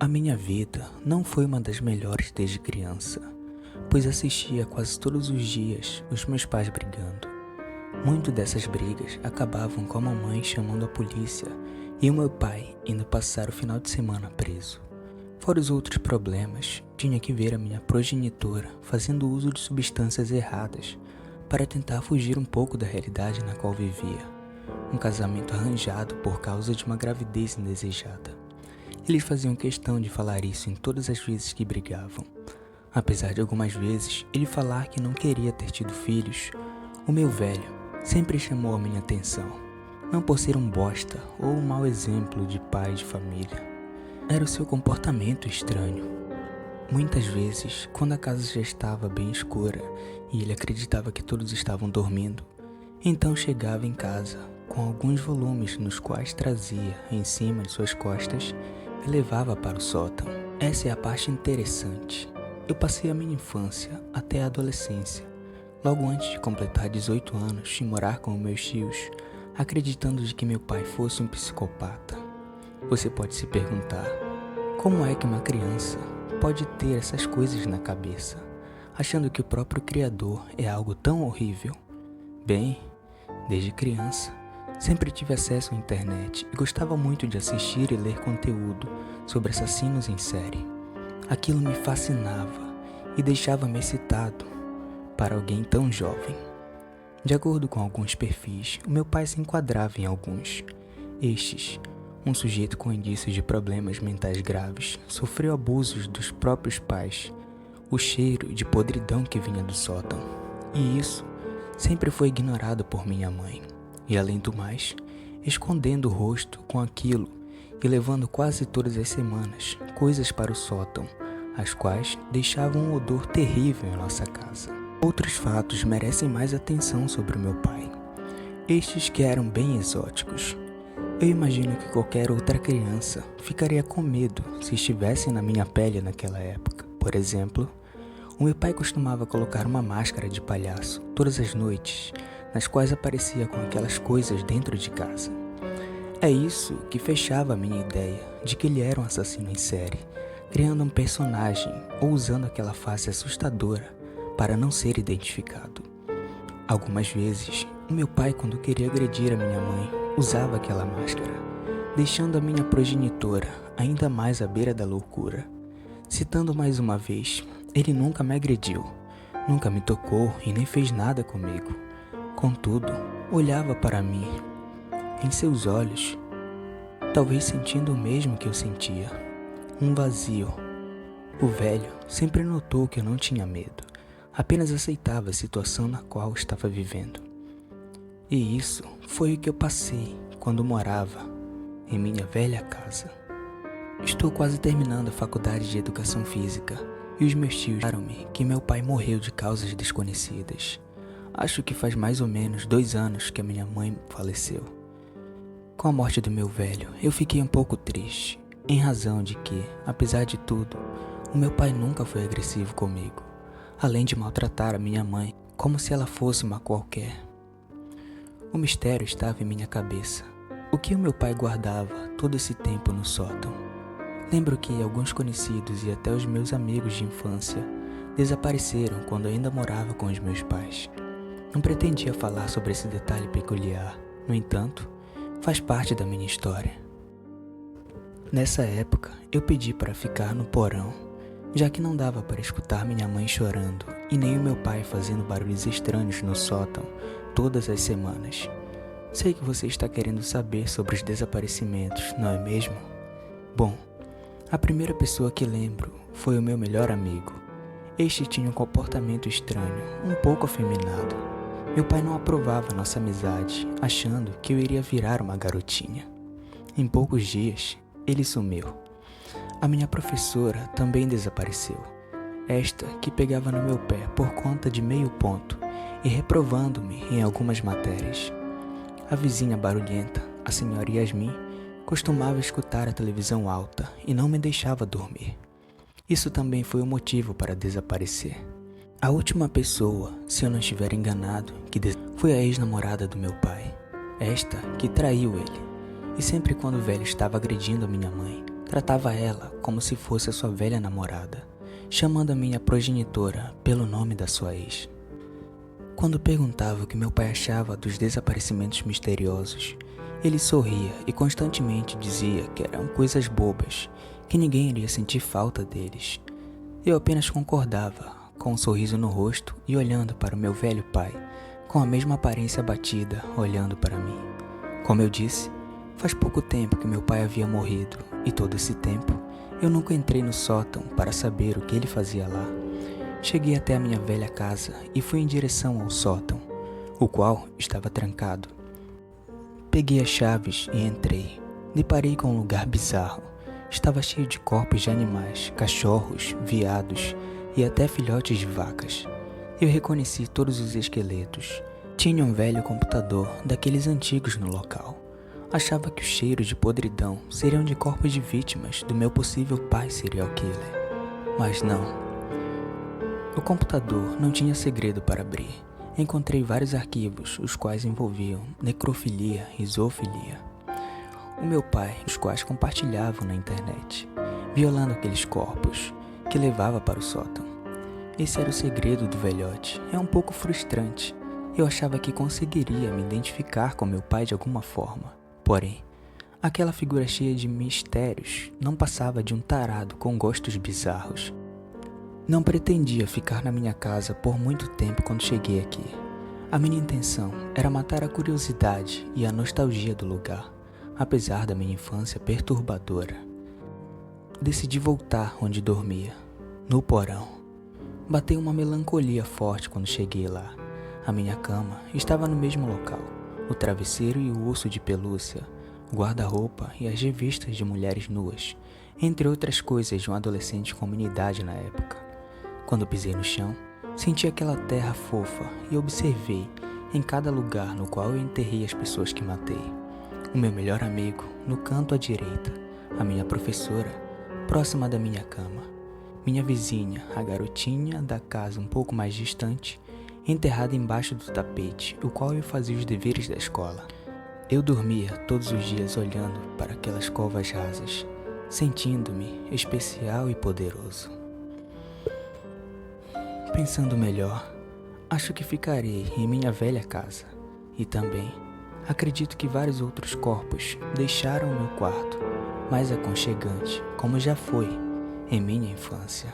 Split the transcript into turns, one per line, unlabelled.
A minha vida não foi uma das melhores desde criança, pois assistia quase todos os dias os meus pais brigando. Muito dessas brigas acabavam com a mamãe chamando a polícia e o meu pai indo passar o final de semana preso. Fora os outros problemas, tinha que ver a minha progenitora fazendo uso de substâncias erradas para tentar fugir um pouco da realidade na qual vivia. Um casamento arranjado por causa de uma gravidez indesejada. Eles faziam questão de falar isso em todas as vezes que brigavam. Apesar de algumas vezes ele falar que não queria ter tido filhos, o meu velho sempre chamou a minha atenção, não por ser um bosta ou um mau exemplo de pai de família. Era o seu comportamento estranho. Muitas vezes, quando a casa já estava bem escura e ele acreditava que todos estavam dormindo, então chegava em casa com alguns volumes nos quais trazia em cima de suas costas e levava para o sótão. Essa é a parte interessante. Eu passei a minha infância até a adolescência, logo antes de completar 18 anos e morar com meus tios, acreditando de que meu pai fosse um psicopata. Você pode se perguntar, como é que uma criança pode ter essas coisas na cabeça, achando que o próprio Criador é algo tão horrível? Bem, desde criança, sempre tive acesso à internet e gostava muito de assistir e ler conteúdo sobre assassinos em série. Aquilo me fascinava e deixava-me excitado para alguém tão jovem. De acordo com alguns perfis, o meu pai se enquadrava em alguns. Estes, um sujeito com indícios de problemas mentais graves, sofreu abusos dos próprios pais, o cheiro de podridão que vinha do sótão. E isso sempre foi ignorado por minha mãe. E além do mais, escondendo o rosto com aquilo e levando quase todas as semanas coisas para o sótão, as quais deixavam um odor terrível em nossa casa. Outros fatos merecem mais atenção sobre o meu pai. Estes que eram bem exóticos. Eu imagino que qualquer outra criança ficaria com medo se estivesse na minha pele naquela época. Por exemplo, o meu pai costumava colocar uma máscara de palhaço todas as noites, nas quais aparecia com aquelas coisas dentro de casa. É isso que fechava a minha ideia de que ele era um assassino em série, criando um personagem ou usando aquela face assustadora para não ser identificado. Algumas vezes, o meu pai, quando queria agredir a minha mãe, usava aquela máscara, deixando a minha progenitora ainda mais à beira da loucura. Citando mais uma vez, ele nunca me agrediu, nunca me tocou e nem fez nada comigo. Contudo, olhava para mim, em seus olhos, talvez sentindo o mesmo que eu sentia, um vazio. O velho sempre notou que eu não tinha medo, apenas aceitava a situação na qual estava vivendo. E isso foi o que eu passei quando morava em minha velha casa. Estou quase terminando a faculdade de Educação Física e os meus tios disseram-me que meu pai morreu de causas desconhecidas. Acho que faz mais ou menos 2 anos que a minha mãe faleceu. Com a morte do meu velho, eu fiquei um pouco triste, em razão de que, apesar de tudo, o meu pai nunca foi agressivo comigo, além de maltratar a minha mãe como se ela fosse uma qualquer. O mistério estava em minha cabeça. O que o meu pai guardava todo esse tempo no sótão? Lembro que alguns conhecidos e até os meus amigos de infância desapareceram quando ainda morava com os meus pais. Não pretendia falar sobre esse detalhe peculiar, no entanto, faz parte da minha história. Nessa época, eu pedi para ficar no porão, já que não dava para escutar minha mãe chorando e nem o meu pai fazendo barulhos estranhos no sótão todas as semanas. Sei que você está querendo saber sobre os desaparecimentos, não é mesmo? Bom, a primeira pessoa que lembro foi o meu melhor amigo. Este tinha um comportamento estranho, um pouco afeminado. Meu pai não aprovava nossa amizade, achando que eu iria virar uma garotinha. Em poucos dias, ele sumiu. A minha professora também desapareceu. Esta que pegava no meu pé por conta de meio ponto e reprovando-me em algumas matérias. A vizinha barulhenta, a senhora Yasmin, costumava escutar a televisão alta e não me deixava dormir. Isso também foi o motivo para desaparecer. A última pessoa, se eu não estiver enganado, foi a ex-namorada do meu pai. Esta que traiu ele. E sempre quando o velho estava agredindo a minha mãe, tratava ela como se fosse a sua velha namorada, chamando a minha progenitora pelo nome da sua ex. Quando perguntava o que meu pai achava dos desaparecimentos misteriosos, ele sorria e constantemente dizia que eram coisas bobas, que ninguém iria sentir falta deles. Eu apenas concordava, com um sorriso no rosto e olhando para o meu velho pai, com a mesma aparência abatida, olhando para mim. Como eu disse, faz pouco tempo que meu pai havia morrido, e todo esse tempo eu nunca entrei no sótão para saber o que ele fazia lá. Cheguei até a minha velha casa e fui em direção ao sótão, o qual estava trancado. Peguei as chaves e entrei. Deparei com um lugar bizarro. Estava cheio de corpos de animais, cachorros, veados e até filhotes de vacas. Eu reconheci todos os esqueletos. Tinha um velho computador daqueles antigos no local. Achava que o cheiro de podridão seriam de corpos de vítimas do meu possível pai serial killer. Mas não. O computador não tinha segredo para abrir. Encontrei vários arquivos, os quais envolviam necrofilia e zoofilia. O meu pai, os quais compartilhavam na internet, violando aqueles corpos que levava para o sótão. Esse era o segredo do velhote. É um pouco frustrante. Eu achava que conseguiria me identificar com meu pai de alguma forma. Porém, aquela figura cheia de mistérios não passava de um tarado com gostos bizarros. Não pretendia ficar na minha casa por muito tempo quando cheguei aqui. A minha intenção era matar a curiosidade e a nostalgia do lugar, apesar da minha infância perturbadora. Decidi voltar onde dormia, no porão. Bateu uma melancolia forte quando cheguei lá. A minha cama estava no mesmo local, o travesseiro e o urso de pelúcia, o guarda-roupa e as revistas de mulheres nuas, entre outras coisas de um adolescente com minha idade na época. Quando pisei no chão, senti aquela terra fofa e observei em cada lugar no qual eu enterrei as pessoas que matei. O meu melhor amigo, no canto à direita, a minha professora, próxima da minha cama, minha vizinha, a garotinha da casa um pouco mais distante, enterrada embaixo do tapete, o qual eu fazia os deveres da escola. Eu dormia todos os dias olhando para aquelas covas rasas, sentindo-me especial e poderoso. Pensando melhor, acho que ficarei em minha velha casa. E também, acredito que vários outros corpos deixaram meu quarto mais aconchegante, como já foi em minha infância.